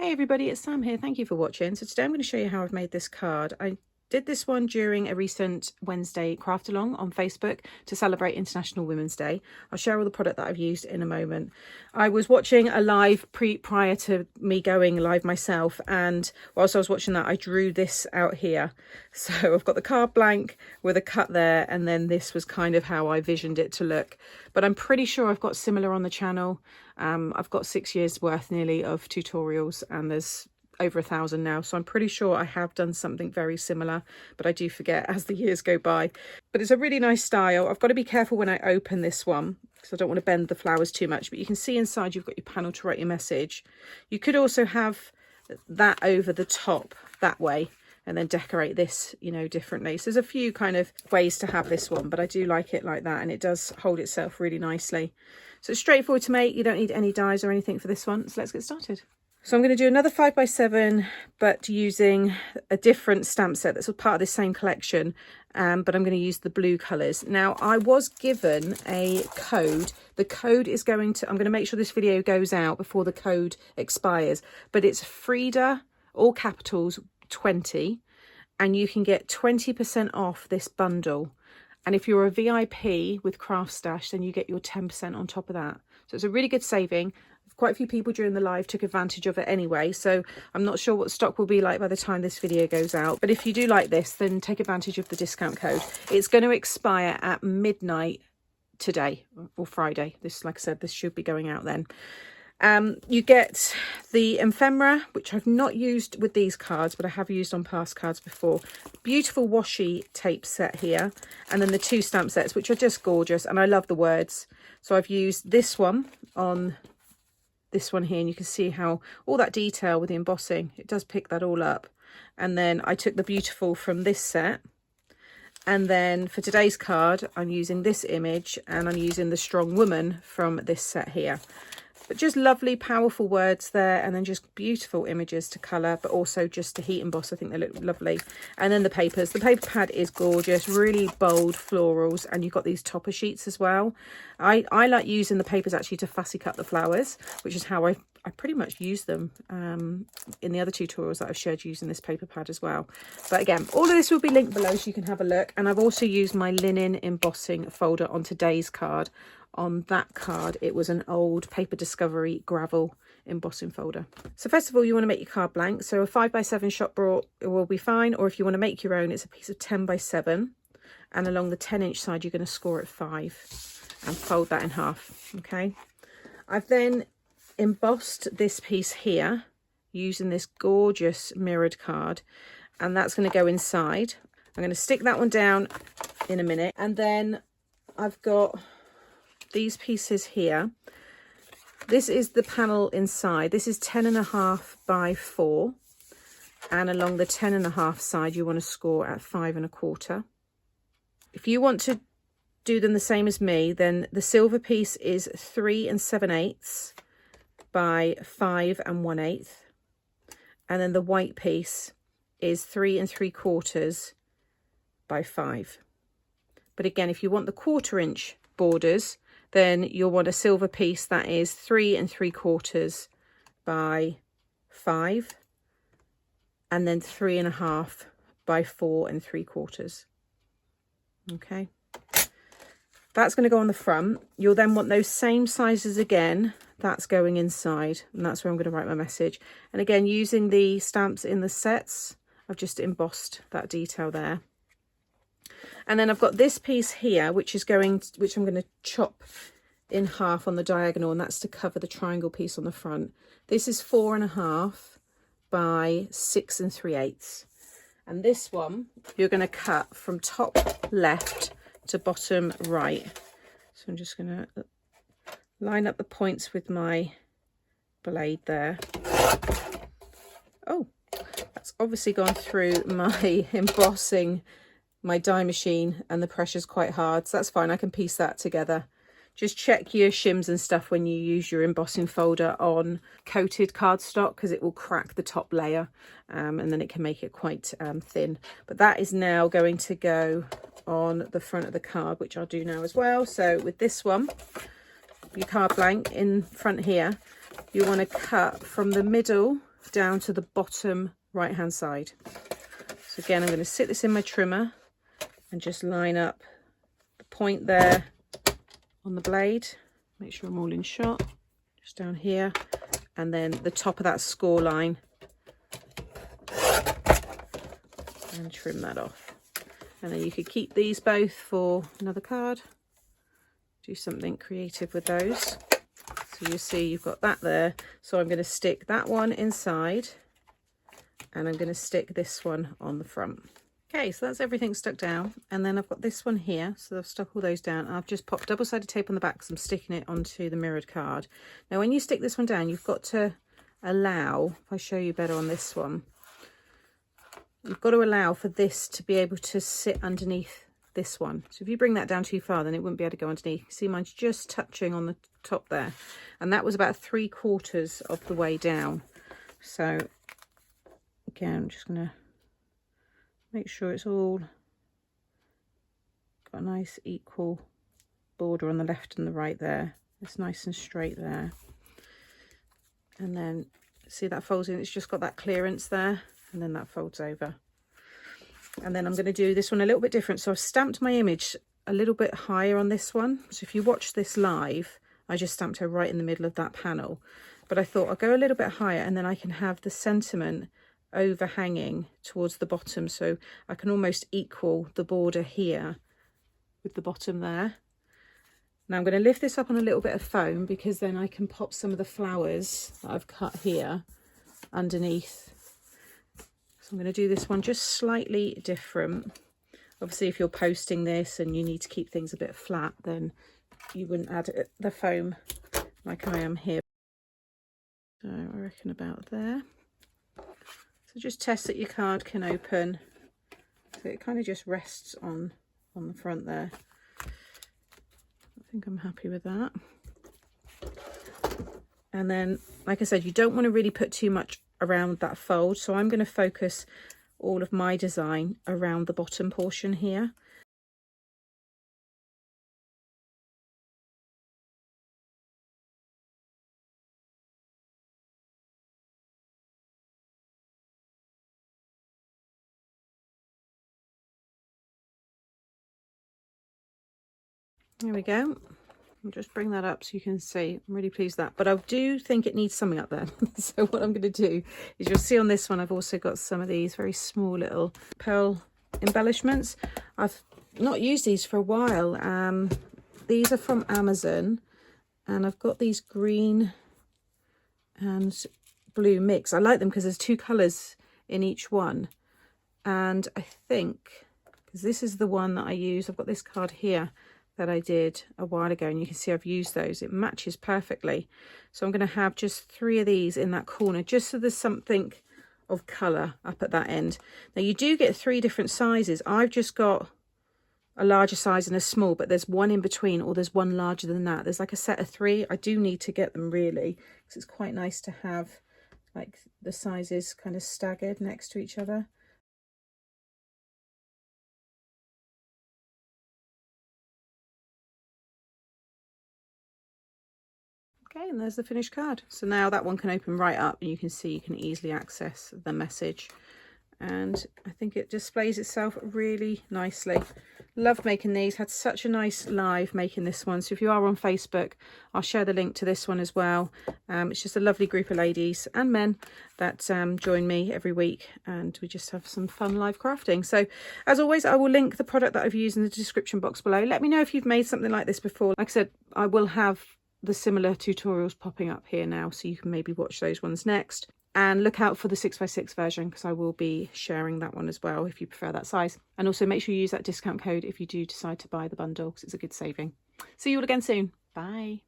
Hey everybody, it's Sam here. Thank you for watching. So today I'm going to show you how I've made this card. I did this one during a recent Wednesday craft along on Facebook to celebrate International Women's Day. I'll share all the product that I've used in a moment. I was watching a live prior to me going live myself, and whilst I was watching that I drew this out here. So I've got the card blank with a cut there, and then this was kind of how I visioned it to look. But I'm pretty sure I've got similar on the channel. I've got 6 years worth nearly of tutorials, and there's over 1,000 now, so I'm pretty sure I have done something very similar, but I do forget as the years go by. But it's a really nice style. I've got to be careful when I open this one because I don't want to bend the flowers too much, but you can see inside you've got your panel to write your message. You could also have that over the top that way and then decorate this, you know, differently. So there's a few kind of ways to have this one, but I do like it like that, and it does hold itself really nicely. So it's straightforward to make. You don't need any dies or anything for this one, so let's get started. So I'm going to do another 5x7, but using a different stamp set that's part of this same collection, but I'm going to use the blue colours. Now, I was given a code. The code is going to, I'm going to make sure this video goes out before the code expires, but it's Frida, all capitals, 20, and you can get 20% off this bundle. And if you're a VIP with Craft Stash, then you get your 10% on top of that. So it's a really good saving. Quite a few people during the live took advantage of it anyway, so I'm not sure what stock will be like by the time this video goes out. But if you do like this, then take advantage of the discount code. It's going to expire at midnight today or Friday. This, like I said, this should be going out then. You get the ephemera, which I've not used with these cards, but I have used on past cards before. Beautiful washi tape set here, and then the 2 stamp sets, which are just gorgeous, and I love the words. So I've used this one on this one here, and you can see how all that detail with the embossing, it does pick that all up. And then I took the beautiful from this set, and then for today's card I'm using this image, and I'm using the strong woman from this set here. But just lovely powerful words there, and then just beautiful images to colour, but also just to heat emboss. I think they look lovely. And then the papers, the paper pad is gorgeous, really bold florals, and you've got these topper sheets as well. I like using the papers actually to fussy cut the flowers, which is how I pretty much use them in the other tutorials that I've shared using this paper pad as well. But again, all of this will be linked below so you can have a look. And I've also used my linen embossing folder on today's card. On that card, it was an old Paper Discovery gravel embossing folder. So first of all, you want to make your card blank. So a 5x7 shot brought will be fine, or if you want to make your own, it's a piece of 10x7, and along the 10-inch side you're going to score at 5 and fold that in half. Okay, I've then embossed this piece here using this gorgeous mirrored card, and that's going to go inside. I'm going to stick that one down in a minute, and then I've got these pieces here. This is the panel inside. This is 10.5 by 4, and along the 10.5 side you want to score at 5.25. If you want to do them the same as me, then the silver piece is 3 7/8 by 5 1/8, and then the white piece is 3 3/4 by 5. But again, if you want the 1/4-inch borders, then you'll want a silver piece that is 3 3/4 by 5, and then 3.5 by 4 3/4. Okay, that's going to go on the front. You'll then want those same sizes again. That's going inside, and that's where I'm going to write my message. And again, using the stamps in the sets, I've just embossed that detail there. And then I've got this piece here, which I'm going to chop in half on the diagonal, and that's to cover the triangle piece on the front. This is 4.5 by 6 3/8. And this one, you're going to cut from top left to bottom right. So I'm just going to line up the points with my blade there. Oh, that's obviously gone through my embossing, my die machine, and the pressure's quite hard, so that's fine. I can piece that together. Just check your shims and stuff when you use your embossing folder on coated cardstock, because it will crack the top layer, and then it can make it quite thin. But that is now going to go on the front of the card, which I'll do now as well. So with this one, your card blank in front here, you want to cut from the middle down to the bottom right hand side. So again, I'm going to sit this in my trimmer and just line up the point there on the blade. Make sure I'm all in shot, just down here, and then the top of that score line, and trim that off. And then you could keep these both for another card, do something creative with those. So you see you've got that there. So I'm going to stick that one inside and I'm going to stick this one on the front. Okay, so that's everything stuck down. And then I've got this one here. So I've stuck all those down. I've just popped double-sided tape on the back because I'm sticking it onto the mirrored card. Now, when you stick this one down, you've got to allow, if I show you better on this one, you've got to allow for this to be able to sit underneath this one. So if you bring that down too far, then it wouldn't be able to go underneath. See, mine's just touching on the top there. And that was about 3/4 of the way down. So again, I'm just going to make sure it's all got a nice equal border on the left and the right there. It's nice and straight there. And then see that folds in, it's just got that clearance there, and then that folds over. And then I'm going to do this one a little bit different. So I've stamped my image a little bit higher on this one. So if you watch this live, I just stamped her right in the middle of that panel. But I thought I'll go a little bit higher and then I can have the sentiment overhanging towards the bottom. So I can almost equal the border here with the bottom there. Now I'm going to lift this up on a little bit of foam because then I can pop some of the flowers that I've cut here underneath. So I'm going to do this one just slightly different. Obviously, if you're posting this and you need to keep things a bit flat, then you wouldn't add the foam like I am here. So I reckon about there. So just test that your card can open. So it kind of just rests on the front there. I think I'm happy with that. And then, like I said, you don't want to really put too much around that fold. So I'm going to focus all of my design around the bottom portion here. There we go. I'll just bring that up so you can see. I'm really pleased with that. But I do think it needs something up there. So what I'm going to do is, you'll see on this one, I've also got some of these very small little pearl embellishments. I've not used these for a while. These are from Amazon. And I've got these green and blue mix. I like them because there's two colours in each one. And I think, because this is the one that I use, I've got this card here that I did a while ago, and you can see I've used those. It matches perfectly. So I'm going to have just 3 of these in that corner, just so there's something of colour up at that end. Now you do get 3 different sizes. I've just got a larger size and a small, but there's one in between, or there's one larger than that. There's like a set of 3. I do need to get them really, because it's quite nice to have like the sizes kind of staggered next to each other. Okay, and there's the finished card. So now that one can open right up and you can see you can easily access the message. And I think it displays itself really nicely. Loved making these, had such a nice live making this one. So if you are on Facebook, I'll share the link to this one as well. It's just a lovely group of ladies and men that join me every week, and we just have some fun live crafting. So as always, I will link the product that I've used in the description box below. Let me know if you've made something like this before. Like I said, I will have the similar tutorials popping up here now, so you can maybe watch those ones next. And look out for the 6x6 version, because I will be sharing that one as well if you prefer that size. And also make sure you use that discount code if you do decide to buy the bundle, because it's a good saving. See you all again soon. Bye.